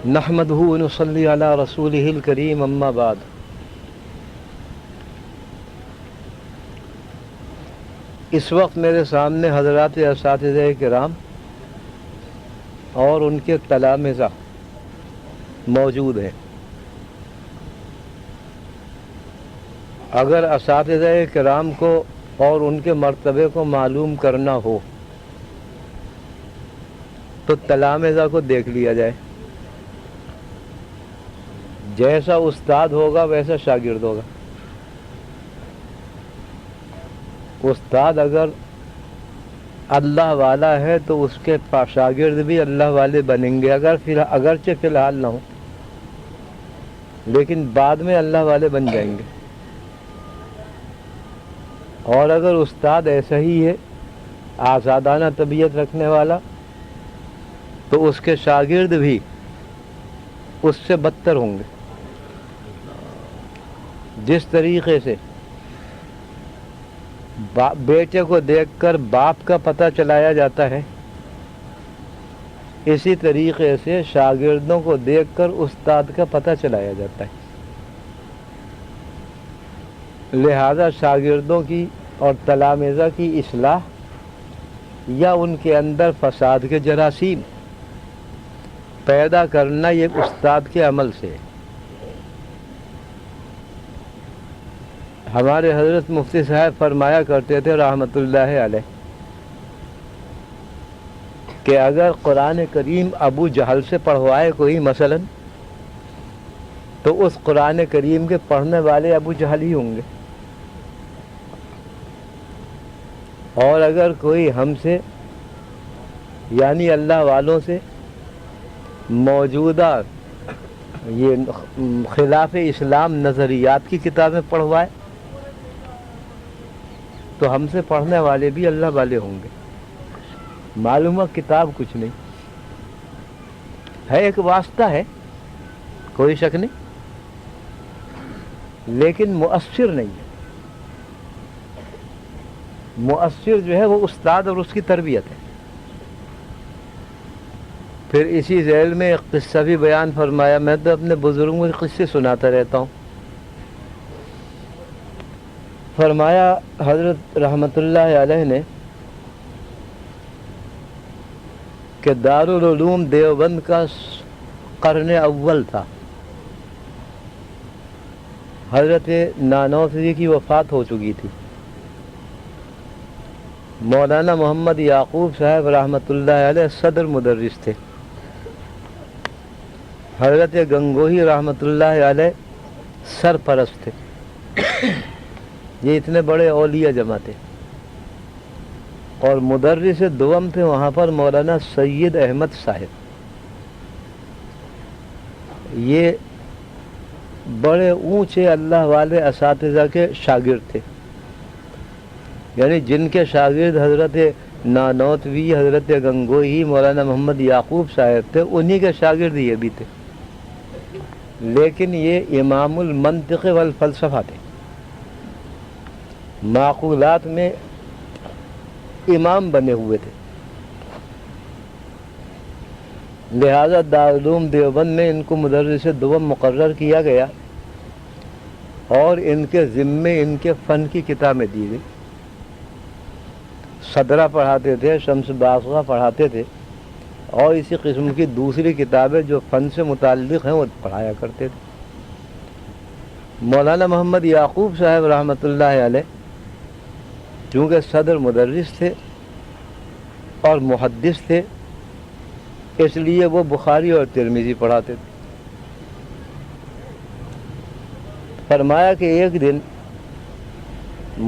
نحمدہ و نصلی علی رسولہ الکریم اما بعد۔ اس وقت میرے سامنے حضرات اساتذہ کرام اور ان کے تلامذہ موجود ہیں۔ اگر اساتذہ کرام کو اور ان کے مرتبے کو معلوم کرنا ہو تو تلامذہ کو دیکھ لیا جائے۔ جیسا استاد ہوگا ویسا شاگرد ہوگا۔ استاد اگر اللہ والا ہے تو اس کے شاگرد بھی اللہ والے بنیں گے، اگرچہ فی الحال نہ ہو، لیکن بعد میں اللہ والے بن جائیں گے۔ اور اگر استاد ایسا ہی ہے آزادانہ طبیعت رکھنے والا تو اس کے شاگرد بھی اس سے بدتر ہوں گے۔ جس طریقے سے بیٹے کو دیکھ کر باپ کا پتہ چلایا جاتا ہے، اسی طریقے سے شاگردوں کو دیکھ کر استاد کا پتہ چلایا جاتا ہے۔ لہذا شاگردوں کی اور تلامذہ کی اصلاح یا ان کے اندر فساد کے جراثیم پیدا کرنا یہ استاد کے عمل سے ہے۔ ہمارے حضرت مفتی صاحب فرمایا کرتے تھے رحمۃ اللہ علیہ کہ اگر قرآن کریم ابو جہل سے پڑھوائے کوئی مثلا تو اس قرآن کریم کے پڑھنے والے ابو جہل ہی ہوں گے، اور اگر کوئی ہم سے یعنی اللہ والوں سے موجودہ یہ خلاف اسلام نظریات کی کتابیں پڑھوائے تو ہم سے پڑھنے والے بھی اللہ والے ہوں گے۔ معلوم ہے کتاب کچھ نہیں ہے، ایک واسطہ ہے، کوئی شک نہیں، لیکن مؤثر نہیں ہے۔ مؤثر جو ہے وہ استاد اور اس کی تربیت ہے۔ پھر اسی ذیل میں ایک قصہ بھی بیان فرمایا۔ میں تو اپنے بزرگوں کے قصے سناتا رہتا ہوں۔ فرمایا حضرت رحمۃ اللہ علیہ نے کہ دارالعلوم دیوبند کا قرن اول تھا۔ حضرت نانوتوی کی وفات ہو چکی تھی۔ مولانا محمد یعقوب صاحب رحمۃ اللہ علیہ صدر مدرس تھے۔ حضرت گنگوہی رحمۃ اللہ علیہ سرپرست تھے۔ یہ اتنے بڑے اولیاء جمع تھے۔ اور مدرس دوم تھے وہاں پر مولانا سید احمد صاحب۔ یہ بڑے اونچے اللہ والے اساتذہ کے شاگرد تھے، یعنی جن کے شاگرد حضرت نانوتوی، حضرت گنگوہی، مولانا محمد یعقوب صاحب تھے، انہی کے شاگرد یہ بھی تھے۔ لیکن یہ امام المنطق والفلسفہ تھے، معقولات میں امام بنے ہوئے تھے۔ لہذا دارالعلوم دیوبند میں ان کو مدرس دوم مقرر کیا گیا اور ان کے ذمے ان کے فن کی کتابیں دی گئی۔ صدرہ پڑھاتے تھے، شمس باغہ پڑھاتے تھے، اور اسی قسم کی دوسری کتابیں جو فن سے متعلق ہیں وہ پڑھایا کرتے تھے۔ مولانا محمد یعقوب صاحب رحمۃ اللہ علیہ چونکہ صدر مدرس تھے اور محدث تھے، اس لیے وہ بخاری اور ترمذی پڑھاتے تھے۔ فرمایا کہ ایک دن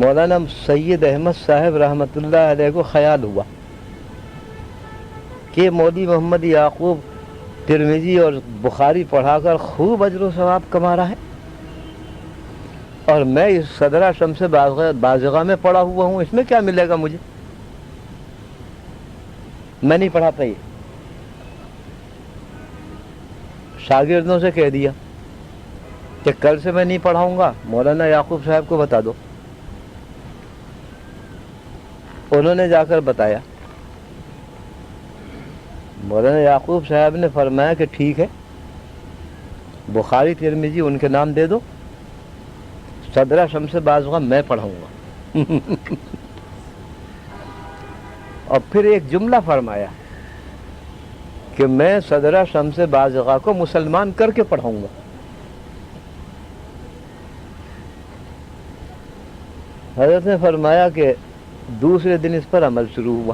مولانا سید احمد صاحب رحمۃ اللہ علیہ کو خیال ہوا کہ مولوی محمد یعقوب ترمذی اور بخاری پڑھا کر خوب اجر و ثواب کما رہا ہے، اور میں اس صدرہ شمس بازغہ میں پڑھا ہوا ہوں، اس میں کیا ملے گا مجھے؟ میں نہیں پڑھاتا۔ یہ شاگردوں سے کہہ دیا کہ کل سے میں نہیں پڑھاؤں گا، مولانا یعقوب صاحب کو بتا دو۔ انہوں نے جا کر بتایا۔ مولانا یعقوب صاحب نے فرمایا کہ ٹھیک ہے، بخاری ترمذی ان کے نام دے دو، صدرہ شمس بازغہ میں پڑھاؤں گا۔ اور پھر ایک جملہ فرمایا کہ میں صدرہ شمس بازغہ کو مسلمان کر کے پڑھاؤں گا۔ حضرت نے فرمایا کہ دوسرے دن اس پر عمل شروع ہوا۔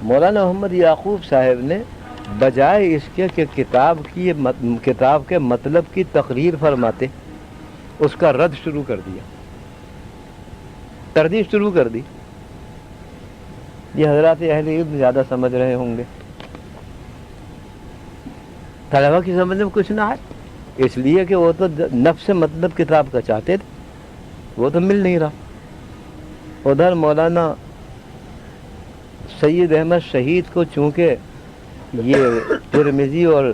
مولانا محمد یعقوب صاحب نے بجائے اس کے کہ کتاب کے مطلب کی تقریر فرماتے، اس کا رد شروع کر دیا، تردید شروع کر دی۔ یہ حضرات اہل علم زیادہ سمجھ رہے ہوں گے، طلبہ کی سمجھ میں کچھ نہ آئے، اس لیے کہ وہ تو نفس مطلب کتاب کا چاہتے تھے، وہ تو مل نہیں رہا۔ ادھر مولانا سید احمد شہید کو چونکہ یہ ترمذی اور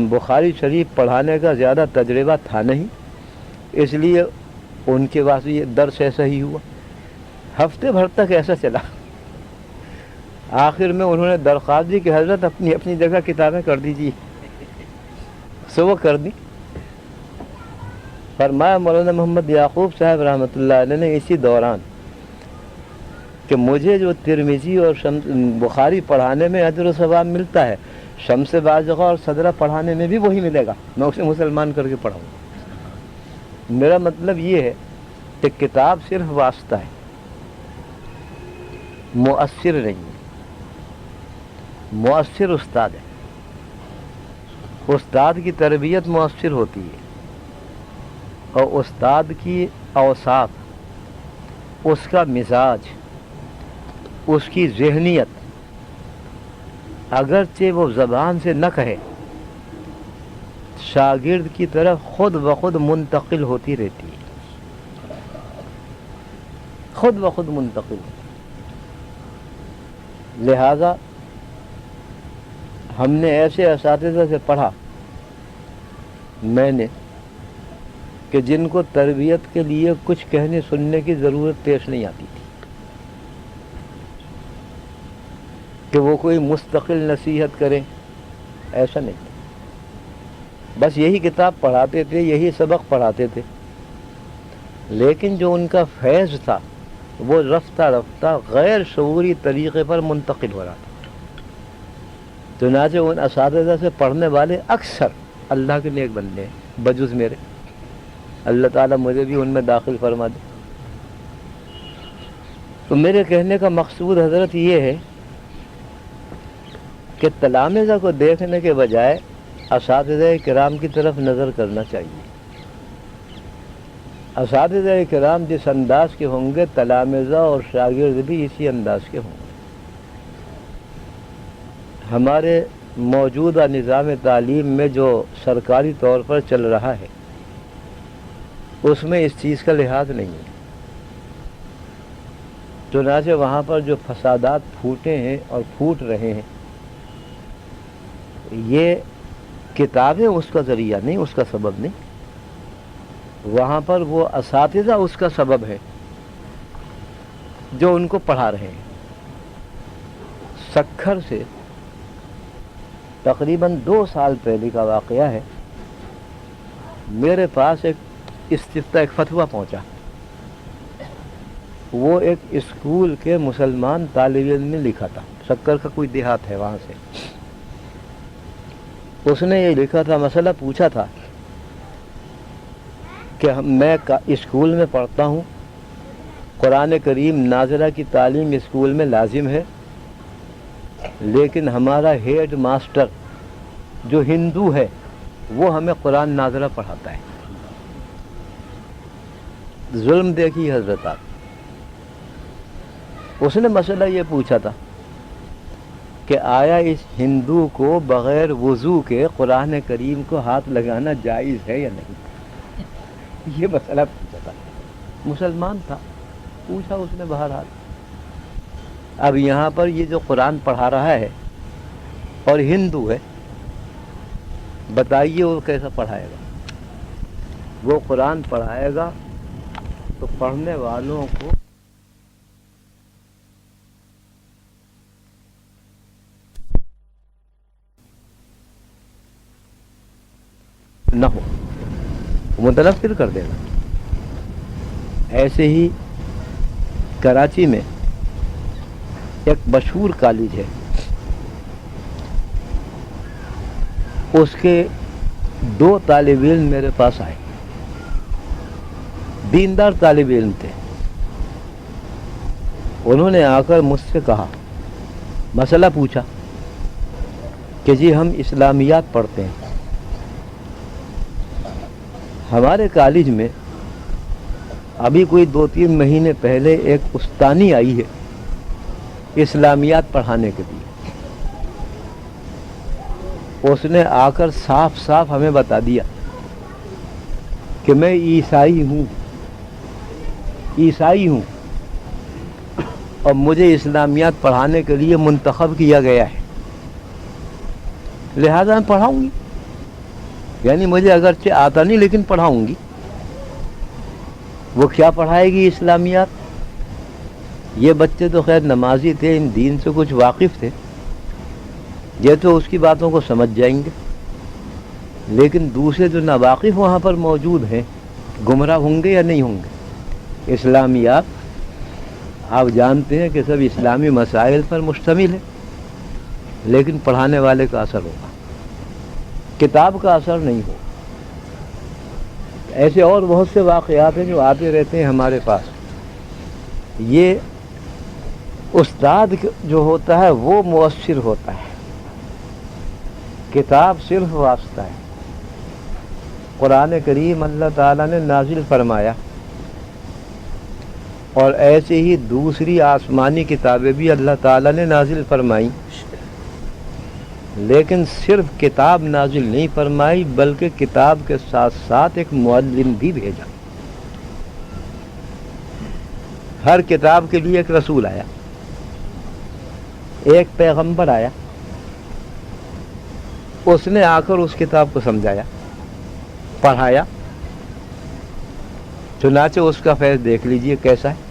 بخاری شریف پڑھانے کا زیادہ تجربہ تھا نہیں، اس لیے ان کے واسطے یہ درس ایسا ہی ہوا، ہفتے بھر تک ایسا چلا۔ آخر میں انہوں نے درخواست دی کہ حضرت اپنی اپنی جگہ کتابیں کر دیجیے، سو وہ کر دی۔ فرمایا مولانا محمد یعقوب صاحب رحمۃ اللہ علیہ نے اسی دوران کہ مجھے جو ترمذی اور بخاری پڑھانے میں اجر و ثواب ملتا ہے، شمس بازغہ اور صدرہ پڑھانے میں بھی وہی ملے گا، میں اسے مسلمان کر کے پڑھاؤں گا۔ میرا مطلب یہ ہے کہ کتاب صرف واسطہ ہے، مؤثر نہیں ہے۔ مؤثر استاد ہے، استاد کی تربیت مؤثر ہوتی ہے، اور استاد کی اوصاف، اس کا مزاج، اس کی ذہنیت، اگرچہ وہ زبان سے نہ کہے، شاگرد کی طرف خود بخود منتقل ہوتی رہتی ہے، خود بخود منتقل۔ لہذا ہم نے ایسے اساتذہ سے پڑھا میں نے کہ جن کو تربیت کے لیے کچھ کہنے سننے کی ضرورت پیش نہیں آتی تھی، کہ وہ کوئی مستقل نصیحت کرے، ایسا نہیں تھا۔ بس یہی کتاب پڑھاتے تھے، یہی سبق پڑھاتے تھے، لیکن جو ان کا فیض تھا وہ رفتہ رفتہ غیر شعوری طریقے پر منتقل ہو رہا تھا۔ چنانچہ ان اساتذہ سے پڑھنے والے اکثر اللہ کے نیک بندے ہیں، بجز میرے، اللہ تعالیٰ مجھے بھی ان میں داخل فرما دے۔ تو میرے کہنے کا مقصود حضرت یہ ہے کہ تلامذہ کو دیکھنے کے بجائے اساتذہ کرام کی طرف نظر کرنا چاہیے۔ اساتذہ کرام جس انداز کے ہوں گے، تلامذہ اور شاگرد بھی اسی انداز کے ہوں گے۔ ہمارے موجودہ نظام تعلیم میں جو سرکاری طور پر چل رہا ہے، اس میں اس چیز کا لحاظ نہیں ہے۔ چنانچہ وہاں پر جو فسادات پھوٹے ہیں اور پھوٹ رہے ہیں، یہ کتابیں اس کا ذریعہ نہیں، اس کا سبب نہیں، وہاں پر وہ اساتذہ اس کا سبب ہے جو ان کو پڑھا رہے ہیں۔ سکھر سے تقریباً 2 سال پہلے کا واقعہ ہے، میرے پاس ایک استفتاء، ایک فتویٰ پہنچا۔ وہ ایک اسکول کے مسلمان طالب علم نے لکھا تھا، سکھر کا کوئی دیہات ہے وہاں سے۔ اس نے یہ لکھا تھا، مسئلہ پوچھا تھا کہ میں اسکول میں پڑھتا ہوں، قرآن کریم ناظرہ کی تعلیم اسکول میں لازم ہے، لیکن ہمارا ہیڈ ماسٹر جو ہندو ہے وہ ہمیں قرآن ناظرہ پڑھاتا ہے۔ ظلم دیکھی حضرت آپ۔ اس نے مسئلہ یہ پوچھا تھا کہ آیا اس ہندو کو بغیر وضو کے قرآن کریم کو ہاتھ لگانا جائز ہے یا نہیں؟ یہ مسئلہ پوچھا تھا، مسلمان تھا، پوچھا اس نے بہرحال۔ اب یہاں پر یہ جو قرآن پڑھا رہا ہے اور ہندو ہے، بتائیے وہ کیسا پڑھائے گا؟ وہ قرآن پڑھائے گا تو پڑھنے والوں کو نہ ہو، متنفر کر دے گا۔ ایسے ہی کراچی میں ایک مشہور کالج ہے، اس کے 2 طالب علم میرے پاس آئے، دیندار طالب علم تھے۔ انہوں نے آ کر مجھ سے کہا، مسئلہ پوچھا کہ جی ہم اسلامیات پڑھتے ہیں، ہمارے کالج میں ابھی کوئی 2-3 مہینے پہلے ایک استانی آئی ہے اسلامیات پڑھانے کے لیے، اس نے آ کر صاف صاف ہمیں بتا دیا کہ میں عیسائی ہوں اور مجھے اسلامیات پڑھانے کے لیے منتخب کیا گیا ہے، لہذا میں پڑھاؤں گی، یعنی مجھے اگرچہ آتا نہیں لیکن پڑھاؤں گی۔ وہ کیا پڑھائے گی؟ اسلامیات۔ یہ بچے تو خیر نمازی تھے، ان دین سے کچھ واقف تھے، یہ تو اس کی باتوں کو سمجھ جائیں گے، لیکن دوسرے جو ناواقف وہاں پر موجود ہیں گمراہ ہوں گے یا نہیں ہوں گے؟ اسلامیات آپ جانتے ہیں کہ سب اسلامی مسائل پر مشتمل ہے، لیکن پڑھانے والے کا اثر ہوگا، کتاب کا اثر نہیں ہوگا۔ ایسے اور بہت سے واقعات ہیں جو آتے رہتے ہیں ہمارے پاس۔ یہ استاد جو ہوتا ہے وہ مؤثر ہوتا ہے، کتاب صرف واسطہ ہے۔ قرآن کریم اللہ تعالیٰ نے نازل فرمایا، اور ایسے ہی دوسری آسمانی کتابیں بھی اللہ تعالیٰ نے نازل فرمائیں، لیکن صرف کتاب نازل نہیں فرمائی بلکہ کتاب کے ساتھ ساتھ ایک معلم بھی بھیجا۔ ہر کتاب کے لیے ایک رسول آیا، ایک پیغمبر آیا، اس نے آ کر اس کتاب کو سمجھایا، پڑھایا۔ چنانچہ اس کا فیض دیکھ لیجئے کیسا ہے۔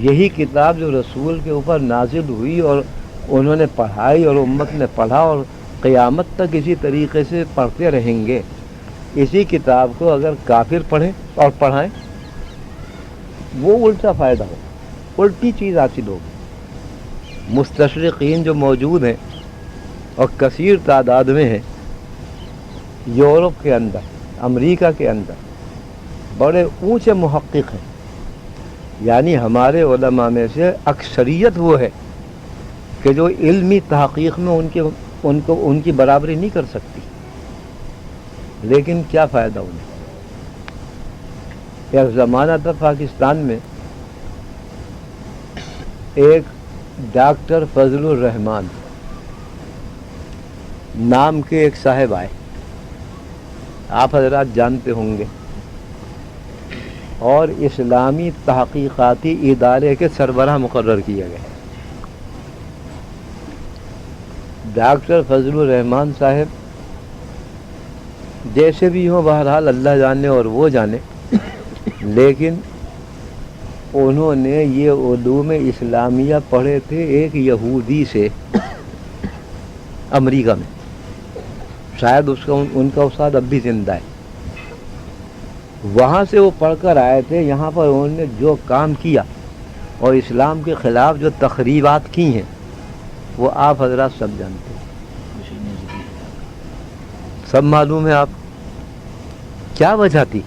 یہی کتاب جو رسول کے اوپر نازل ہوئی اور انہوں نے پڑھائی اور امت نے پڑھا اور قیامت تک اسی طریقے سے پڑھتے رہیں گے، اسی کتاب کو اگر کافر پڑھیں اور پڑھائیں وہ الٹا فائدہ ہو، الٹی چیز حاصل ہوگی۔ مستشرقین جو موجود ہیں اور کثیر تعداد میں ہیں، یورپ کے اندر، امریکہ کے اندر بڑے اونچے محقق ہیں، یعنی ہمارے علماء میں سے اکثریت وہ ہے کہ جو علمی تحقیق میں ان کی برابری نہیں کر سکتی، لیکن کیا فائدہ انہیں۔ ایک زمانہ تھا پاکستان میں ایک ڈاکٹر فضل الرحمان نام کے ایک صاحب آئے، آپ حضرات جانتے ہوں گے، اور اسلامی تحقیقاتی ادارے کے سربراہ مقرر کیے گئے۔ ڈاکٹر فضل الرحمان صاحب جیسے بھی ہوں، بہرحال اللہ جانے اور وہ جانے، لیکن انہوں نے یہ علوم اسلامیہ پڑھے تھے ایک یہودی سے امریکہ میں، شاید ان کا استاد اب بھی زندہ ہے۔ وہاں سے وہ پڑھ کر آئے تھے، یہاں پر انہوں نے جو کام کیا اور اسلام کے خلاف جو تخریبات کی ہیں وہ آپ حضرات سب جانتے ہیں، سب معلوم ہے۔ آپ کیا وجہ تھی؟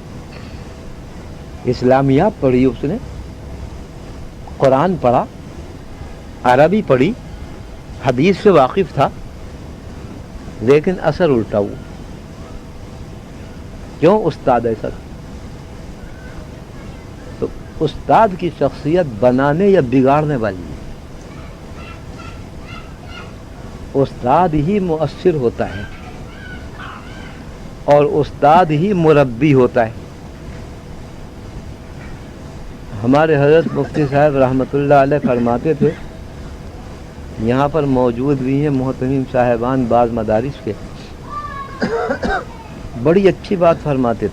اسلامیات پڑھی اس نے، قرآن پڑھا، عربی پڑھی، حدیث سے واقف تھا، لیکن اثر الٹا ہوا۔ کیوں؟ استاد ایسا تھا۔ تو استاد کی شخصیت بنانے یا بگاڑنے والی ہے، استاد ہی مؤثر ہوتا ہے اور استاد ہی مربی ہوتا ہے۔ ہمارے حضرت مفتی صاحب رحمۃ اللہ علیہ فرماتے تھے، یہاں پر موجود بھی ہیں محترم صاحبان بعض مدارس کے، بڑی اچھی بات فرماتے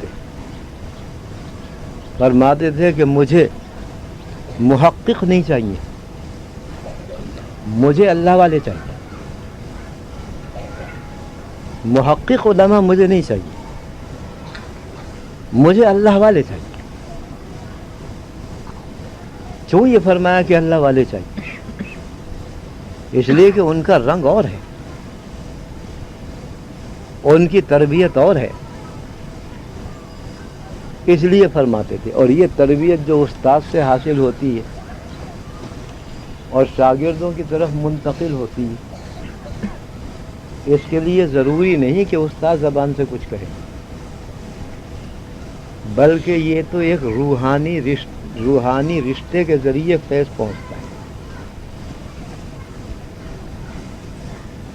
تھے کہ مجھے محقق نہیں چاہیے، مجھے اللہ والے چاہیے۔ محقق علماء مجھے نہیں چاہیے، مجھے اللہ والے چاہیے۔ کیوں یہ فرمایا کہ اللہ والے چاہیے؟ اس لیے کہ ان کا رنگ اور ہے، ان کی تربیت اور ہے، اس لیے فرماتے تھے۔ اور یہ تربیت جو استاد سے حاصل ہوتی ہے اور شاگردوں کی طرف منتقل ہوتی ہے، اس کے لیے ضروری نہیں کہ استاد زبان سے کچھ کہے، بلکہ یہ تو ایک روحانی رشتے کے ذریعے فیض پہنچتا ہے۔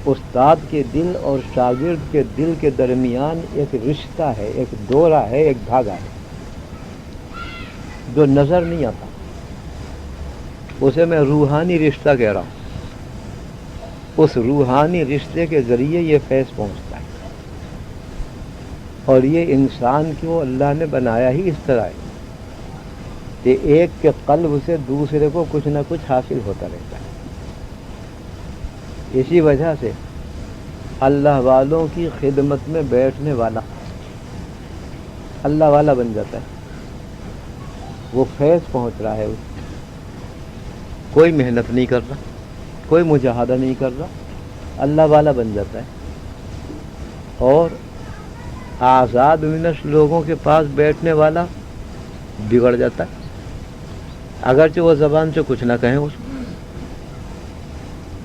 استاد کے دل اور شاگرد کے دل کے درمیان ایک رشتہ ہے، ایک ڈورا ہے، ایک دھاگا ہے جو نظر نہیں آتا، اسے میں روحانی رشتہ کہہ رہا ہوں۔ اس روحانی رشتے کے ذریعے یہ فیض پہنچتا ہے، اور یہ انسان کو اللہ نے بنایا ہی اس طرح ہے کہ ایک کے قلب سے دوسرے کو کچھ نہ کچھ حاصل ہوتا رہتا ہے۔ اسی وجہ سے اللہ والوں کی خدمت میں بیٹھنے والا اللہ والا بن جاتا ہے، وہ فیض پہنچ رہا ہے، کوئی محنت نہیں کر رہا، کوئی مجاہدہ نہیں کر رہا، اللہ والا بن جاتا ہے۔ اور آزاد منش لوگوں کے پاس بیٹھنے والا بگڑ جاتا ہے، اگرچہ وہ زبان سے کچھ نہ کہیں اس کو۔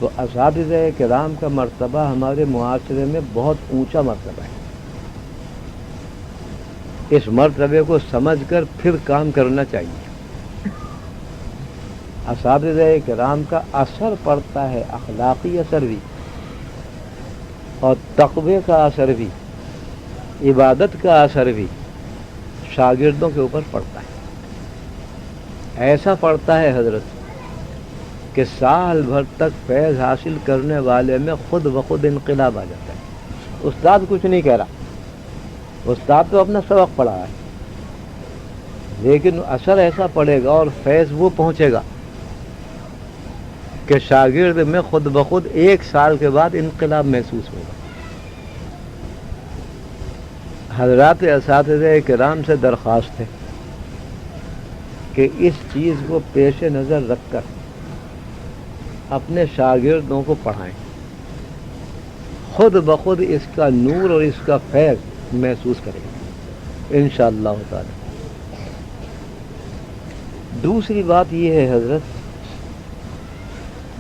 تو اساتذہ کرام کا مرتبہ ہمارے معاشرے میں بہت اونچا مرتبہ ہے۔ اس مرتبے کو سمجھ کر پھر کام کرنا چاہیے۔ اساتذہ کرام کا اثر پڑتا ہے، اخلاقی اثر بھی اور تقوی کا اثر بھی، عبادت کا اثر بھی شاگردوں کے اوپر پڑتا ہے۔ ایسا پڑتا ہے حضرت کہ سال بھر تک فیض حاصل کرنے والے میں خود بخود انقلاب آ جاتا ہے۔ استاد کچھ نہیں کہہ رہا، استاد تو اپنا سبق پڑھا ہے، لیکن اثر ایسا پڑے گا اور فیض وہ پہنچے گا کہ شاگرد میں خود بخود ایک سال کے بعد انقلاب محسوس ہوگا۔ حضرات اساتذہ کرام سے درخواست ہے کہ اس چیز کو پیش نظر رکھ کر اپنے شاگردوں کو پڑھائیں، خود بخود اس کا نور اور اس کا فیض محسوس کریں گے انشاءاللہ تعالی۔ دوسری بات یہ ہے حضرت،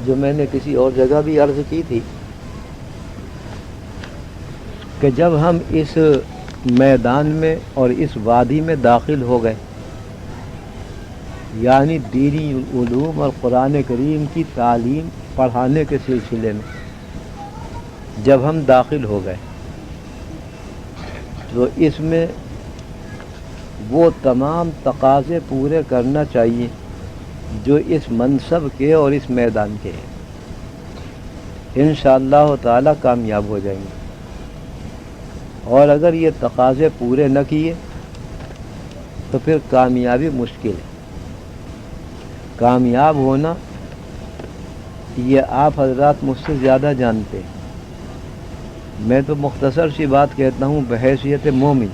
جو میں نے کسی اور جگہ بھی عرض کی تھی، کہ جب ہم اس میدان میں اور اس وادی میں داخل ہو گئے، یعنی دینی علوم اور قرآن کریم کی تعلیم پڑھانے کے سلسلے میں جب ہم داخل ہو گئے، تو اس میں وہ تمام تقاضے پورے کرنا چاہیے جو اس منصب کے اور اس میدان کے ہیں۔ انشاءاللہ تعالی کامیاب ہو جائیں گے، اور اگر یہ تقاضے پورے نہ کیے تو پھر کامیابی مشکل ہے۔ کامیاب ہونا یہ آپ حضرات مجھ سے زیادہ جانتے ہیں، میں تو مختصر سی بات کہتا ہوں بحیثیت مومن،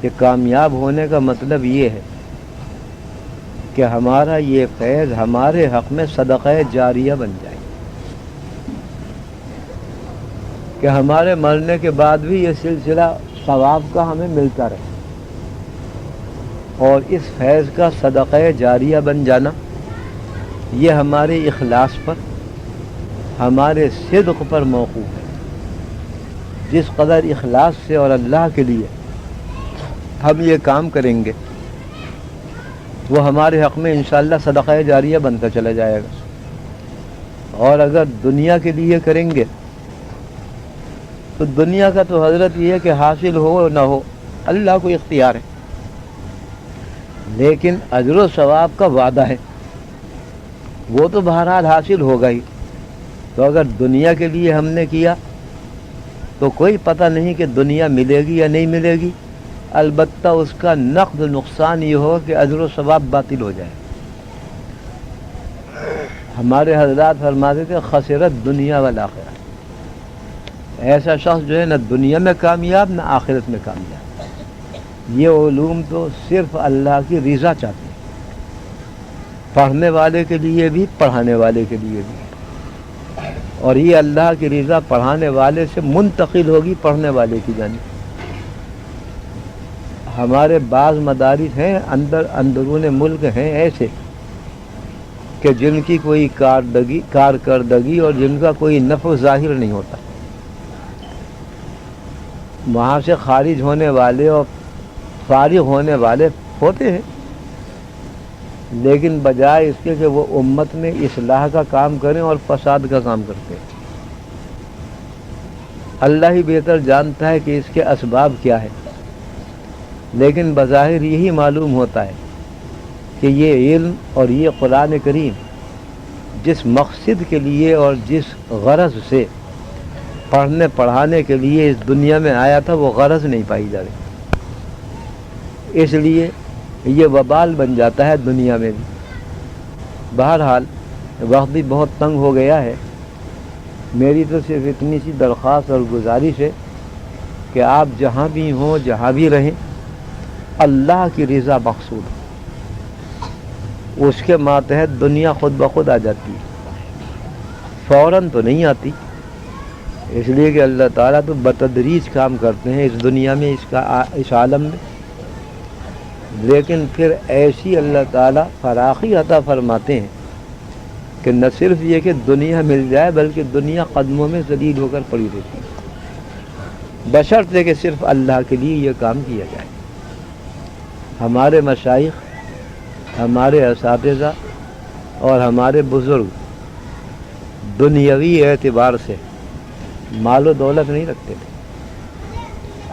کہ کامیاب ہونے کا مطلب یہ ہے کہ ہمارا یہ فیض ہمارے حق میں صدقہ جاریہ بن جائے، کہ ہمارے مرنے کے بعد بھی یہ سلسلہ ثواب کا ہمیں ملتا رہے، اور اس فیض کا صدقہ جاریہ بن جانا یہ ہمارے اخلاص پر، ہمارے صدق پر موقوف ہے۔ جس قدر اخلاص سے اور اللہ کے لیے ہم یہ کام کریں گے، وہ ہمارے حق میں انشاءاللہ صدقہ جاریہ بنتا چلا جائے گا۔ اور اگر دنیا کے لیے کریں گے تو دنیا کا تو حضرت یہ ہے کہ حاصل ہو نہ ہو اللہ کو اختیار ہے، لیکن اجر و ثواب کا وعدہ ہے، وہ تو بہرحال حاصل ہوگا ہی۔ تو اگر دنیا کے لیے ہم نے کیا تو کوئی پتہ نہیں کہ دنیا ملے گی یا نہیں ملے گی، البتہ اس کا نقد نقصان یہ ہو کہ اجر و ثواب باطل ہو جائے۔ ہمارے حضرات فرماتے تھے خسرت دنیا والآخرہ، ایسا شخص جو ہے نہ دنیا میں کامیاب نہ آخرت میں کامیاب. یہ علوم تو صرف اللہ کی رضا چاہتے ہیں، پڑھنے والے کے لیے بھی پڑھانے والے کے لیے بھی، اور یہ اللہ کی رضا پڑھانے والے سے منتقل ہوگی پڑھنے والے کی جانب. ہمارے بعض مدارس ہیں اندرون ملک ہیں ایسے کہ جن کی کوئی کارکردگی اور جن کا کوئی نفع ظاہر نہیں ہوتا. وہاں سے خارج ہونے والے اور فارغ ہونے والے ہوتے ہیں، لیکن بجائے اس کے کہ وہ امت میں اصلاح کا کام کریں اور فساد کا کام کرتے ہیں. اللہ ہی بہتر جانتا ہے کہ اس کے اسباب کیا ہے، لیکن بظاہر یہی معلوم ہوتا ہے کہ یہ علم اور یہ قرآن کریم جس مقصد کے لیے اور جس غرض سے پڑھنے پڑھانے کے لیے اس دنیا میں آیا تھا وہ غرض نہیں پائی جا رہی. اس لیے یہ وبال بن جاتا ہے دنیا میں بھی. بہرحال وقت بھی بہت تنگ ہو گیا ہے. میری تو صرف اتنی سی درخواست اور گزارش ہے کہ آپ جہاں بھی ہوں جہاں بھی رہیں اللہ کی رضا مقصود ہو. اس کے ماتحت دنیا خود بخود آ جاتی ہے، فوراً تو نہیں آتی، اس لیے کہ اللہ تعالیٰ تو بتدریج کام کرتے ہیں اس دنیا میں، اس عالم میں. لیکن پھر ایسی اللہ تعالیٰ فراخی عطا فرماتے ہیں کہ نہ صرف یہ کہ دنیا مل جائے بلکہ دنیا قدموں میں ذلیل ہو کر پڑی رہتی ہے، بشرطے کہ صرف اللہ کے لیے یہ کام کیا جائے. ہمارے مشائخ، ہمارے اساتذہ اور ہمارے بزرگ دنیاوی اعتبار سے مال و دولت نہیں رکھتے تھے،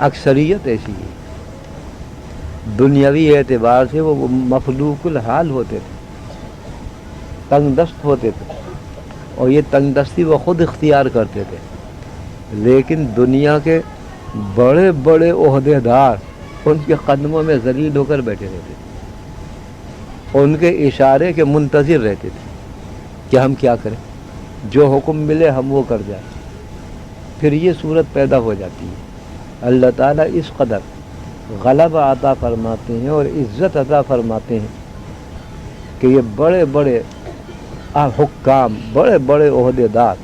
اکثریت ایسی ہے. دنیاوی اعتبار سے وہ مفلوق الحال ہوتے تھے، تنگ دست ہوتے تھے، اور یہ تنگ دستی وہ خود اختیار کرتے تھے. لیکن دنیا کے بڑے بڑے عہدے دار ان کے قدموں میں ذلیل ہو کر بیٹھے رہتے تھے، ان کے اشارے کے منتظر رہتے تھے کہ ہم کیا کریں، جو حکم ملے ہم وہ کر جائیں. پھر یہ صورت پیدا ہو جاتی ہے. اللہ تعالیٰ اس قدر غلبہ عطا فرماتے ہیں اور عزت عطا فرماتے ہیں کہ یہ بڑے بڑے حکام، بڑے بڑے عہدے دار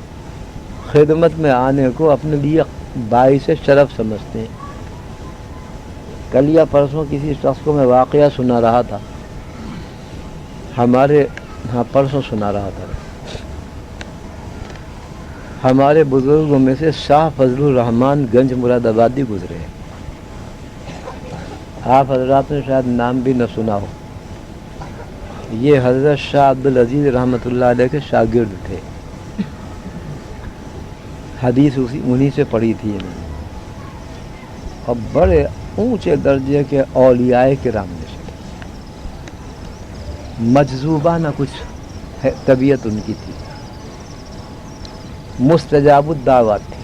خدمت میں آنے کو اپنے لیے باعث شرف سمجھتے ہیں. کل یا پرسوں کسی شخص کو میں واقعہ سنا رہا تھا، پرسوں سنا رہا تھا. ہمارے بزرگوں میں سے شاہ فضل الرحمن گنج مراد آبادی گزرے ہیں. آپ حضرات نے شاید نام بھی نہ سنا ہو. یہ حضرت شاہ عبدالعزیز رحمۃ اللہ علیہ کے شاگرد تھے. حدیث انہی سے پڑھی تھی انہوں نے، اور بڑے اونچے درجے کے اولیاء کرام میں سے تھے. مجذوبانہ کچھ طبیعت ان کی تھی، مستجاب الدعوات تھی.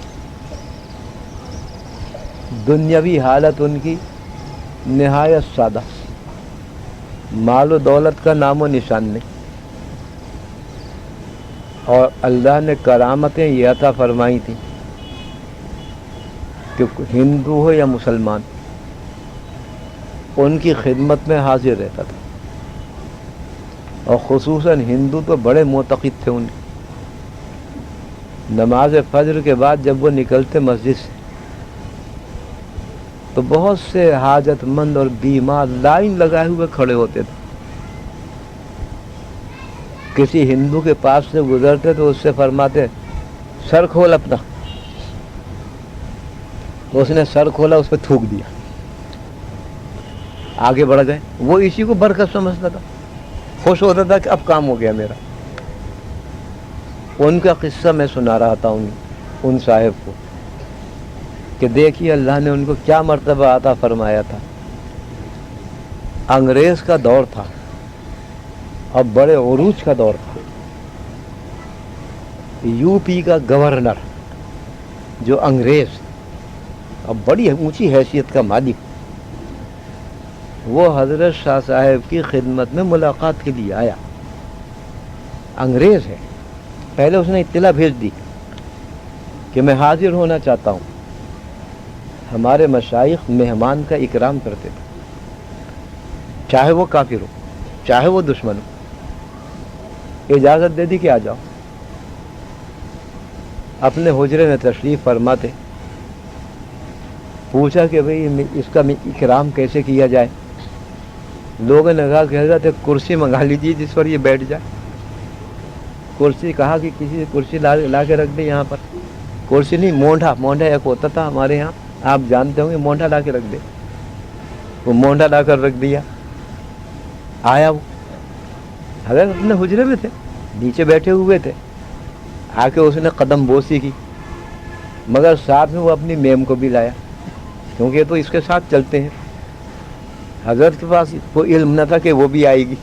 دنیاوی حالت ان کی نہایت سادہ، مال و دولت کا نام و نشان نہیں، اور اللہ نے کرامتیں یہ عطا فرمائی تھیں کہ ہندو ہو یا مسلمان ان کی خدمت میں حاضر رہتا تھا. اور خصوصاً ہندو تو بڑے معتقد تھے. ان نماز فجر کے بعد جب وہ نکلتے مسجد سے تو بہت سے حاجت مند اور بیمار لائن لگائے ہوئے کھڑے ہوتے تھے. کسی ہندو کے پاس سے گزرتے تو اس سے فرماتے سر کھول اپنا. تو اس نے سر کھولا، اس پہ تھوک دیا، آگے بڑھ گئے. وہ اسی کو برکت سمجھتا تھا، خوش ہوتا تھا کہ اب کام ہو گیا میرا. ان کا قصہ میں سنا رہا تھا ان صاحب کو کہ دیکھیے اللہ نے ان کو کیا مرتبہ عطا فرمایا تھا. انگریز کا دور تھا اور بڑے عروج کا دور تھا. یو پی کا گورنر جو انگریز اور بڑی اونچی حیثیت کا مالک، وہ حضرت شاہ صاحب کی خدمت میں ملاقات کے لیے آیا. انگریز ہے. پہلے اس نے اطلاع بھیج دی کہ کہ میں حاضر ہونا چاہتا ہوں. ہمارے مشائخ مہمان کا اکرام کرتے تھے، چاہے وہ کافر ہو چاہے وہ دشمن ہو. اجازت دے دی کہ آ جاؤ. اپنے حجرے میں تشریف فرماتے، پوچھا کہ بھئی اس کا اکرام کیسے کیا جائے. لوگوں نے کہا کہ حضرت کرسی منگا لیجیے جس پر یہ بیٹھ جائے. کرسی کہا کہ کسی کرسی لا کے رکھ دیں یہاں پر. کرسی نہیں، مونڈھا ایک ہوتا تھا ہمارے یہاں، آپ جانتے ہوں گے، مونڈھا لا کے رکھ دے. وہ مونڈھا لا کر رکھ دیا. آیا وہ حضرت اپنے حجرے میں تھے، نیچے بیٹھے ہوئے تھے. آ کے اس نے قدم بوسی کی، مگر ساتھ میں وہ اپنی میم کو بھی لایا، کیونکہ تو اس کے ساتھ چلتے ہیں. حضرت کے پاس وہ علم نہ تھا کہ وہ بھی آئے گی.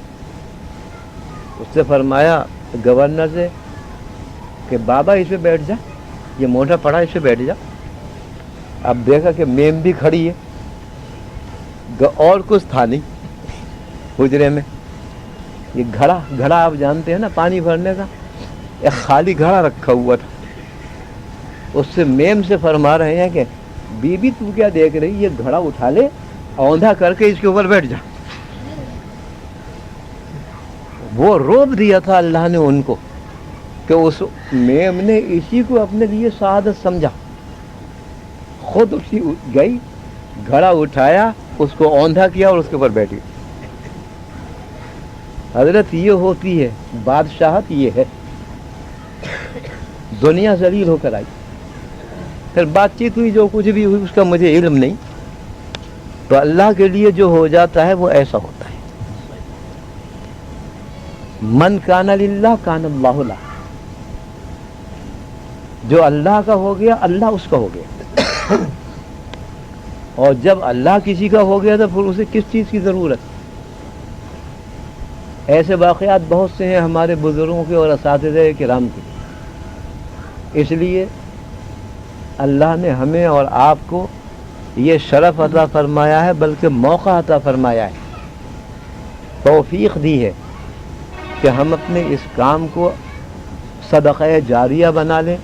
اس سے فرمایا گورنر سے کہ بابا اس پہ بیٹھ جا، یہ موٹا پڑا اس پہ بیٹھ جا. اب دیکھا کہ میم بھی کھڑی ہے اور کچھ تھا نہیں حجرے میں. یہ گھڑا آپ جانتے ہیں نا پانی بھرنے کا، ایک خالی گھڑا رکھا ہوا تھا. اس سے میم سے فرما رہے ہیں کہ بی بی تو کیا دیکھ رہی، یہ گھڑا اٹھا لے، اوندھا کر کے اس کے اوپر بیٹھ جا. وہ روب دیا تھا اللہ نے ان کو کہ اس میم نے اسی کو اپنے لیے سعادت سمجھا. خود اسی گئی، گھڑا اٹھایا، اس کو اوندھا کیا اور اس کے اوپر بیٹھی. حضرت یہ ہوتی ہے بادشاہت، یہ ہے. دنیا ذلیل ہو کر آئی. پھر بات چیت ہوئی، جو کچھ بھی ہوئی اس کا مجھے علم نہیں. تو اللہ کے لیے جو ہو جاتا ہے وہ ایسا ہوتا ہے. من کان للہ کان اللہ لہ. جو اللہ کا ہو گیا اللہ اس کا ہو گیا. اور جب اللہ کسی کا ہو گیا تو پھر اسے کس چیز کی ضرورت. ایسے واقعات بہت سے ہیں ہمارے بزرگوں کے اور اساتذہ کرام کے. اس لیے اللہ نے ہمیں اور آپ کو یہ شرف عطا فرمایا ہے، بلکہ موقع عطا فرمایا ہے، توفیق دی ہے کہ ہم اپنے اس کام کو صدقہ جاریہ بنا لیں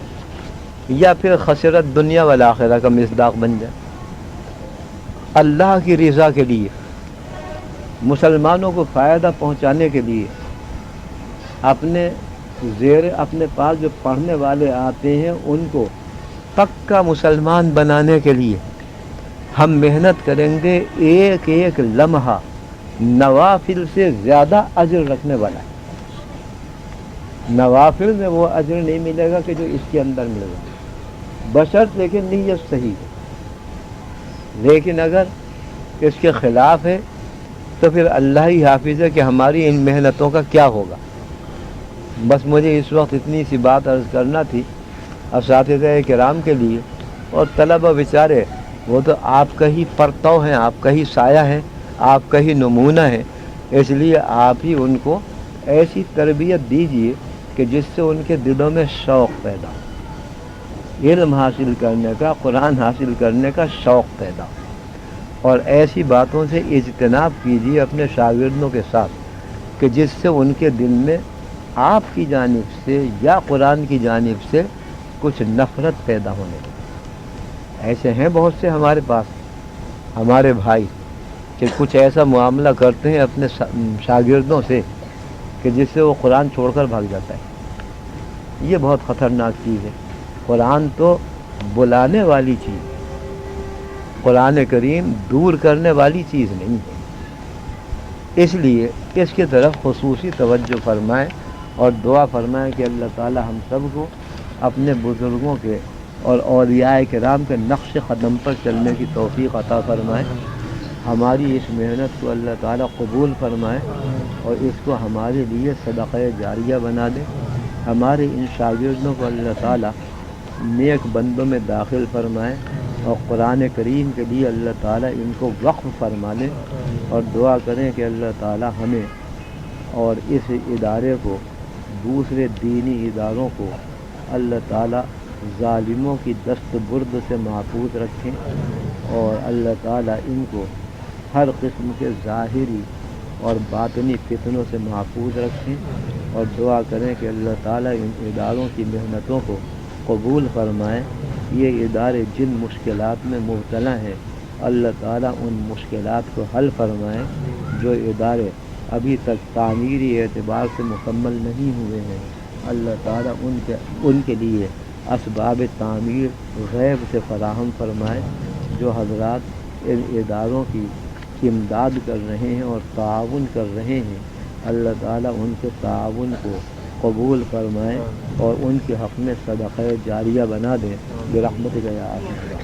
یا پھر خسرت دنیا والآخرہ کا مصداق بن جائے. اللہ کی رضا کے لیے، مسلمانوں کو فائدہ پہنچانے کے لیے، اپنے پاس جو پڑھنے والے آتے ہیں ان کو پکا مسلمان بنانے کے لیے ہم محنت کریں گے. ایک ایک لمحہ نوافل سے زیادہ اجر رکھنے والا ہے. نوافل میں وہ اجر نہیں ملے گا کہ جو اس کے اندر ملے گا، بشرط لیکن نیت صحیح ہے. لیکن اگر اس کے خلاف ہے تو پھر اللہ ہی حافظ ہے کہ ہماری ان محنتوں کا کیا ہوگا. بس مجھے اس وقت اتنی سی بات عرض کرنا تھی اساتذہ کرام کے لیے. اور طلبہ بیچارے وہ تو آپ کا ہی پرتو ہیں، آپ کا ہی سایہ ہیں، آپ کا ہی نمونہ ہیں. اس لیے آپ ہی ان کو ایسی تربیت دیجیے کہ جس سے ان کے دلوں میں شوق پیدا ہو، علم حاصل کرنے کا، قرآن حاصل کرنے کا شوق پیدا ہو. اور ایسی باتوں سے اجتناب کیجیے اپنے شاگردوں کے ساتھ کہ جس سے ان کے دل میں آپ کی جانب سے یا قرآن کی جانب سے کچھ نفرت پیدا ہونے لگے. ایسے ہیں بہت سے ہمارے پاس ہمارے بھائی کہ کچھ ایسا معاملہ کرتے ہیں اپنے شاگردوں سے کہ جس سے وہ قرآن چھوڑ کر بھاگ جاتا ہے. یہ بہت خطرناک چیز ہے. قرآن تو بلانے والی چیز ہے، قرآن کریم دور کرنے والی چیز نہیں ہے. اس لیے اس کی طرف خصوصی توجہ فرمائیں اور دعا فرمائیں کہ اللہ تعالی ہم سب کو اپنے بزرگوں کے اور اولیاء کرام کے نقش قدم پر چلنے کی توفیق عطا فرمائے. ہماری اس محنت کو اللہ تعالی قبول فرمائے اور اس کو ہمارے لیے صدقہ جاریہ بنا دے. ہمارے ان شاگردوں کو اللہ تعالی نیک بندوں میں داخل فرمائے اور قرآن کریم کے لیے اللہ تعالیٰ ان کو وقف فرما لے. اور دعا کریں کہ اللہ تعالیٰ ہمیں اور اس ادارے کو، دوسرے دینی اداروں کو اللہ تعالیٰ ظالموں کی دست برد سے محفوظ رکھیں اور اللہ تعالیٰ ان کو ہر قسم کے ظاہری اور باطنی فتنوں سے محفوظ رکھیں. اور دعا کریں کہ اللہ تعالیٰ ان اداروں کی محنتوں کو قبول فرمائے۔ یہ ادارے جن مشکلات میں مبتلا ہیں اللہ تعالیٰ ان مشکلات کو حل فرمائے۔ جو ادارے ابھی تک تعمیری اعتبار سے مکمل نہیں ہوئے ہیں اللہ تعالیٰ ان کے لیے اسباب تعمیر غیب سے فراہم فرمائے۔ جو حضرات ان اداروں کی امداد کر رہے ہیں اور تعاون کر رہے ہیں اللہ تعالیٰ ان کے تعاون کو قبول فرمائے اور ان کے حق میں صدقہ جاریہ بنا دے برحمتک یا ارحم الراحمین۔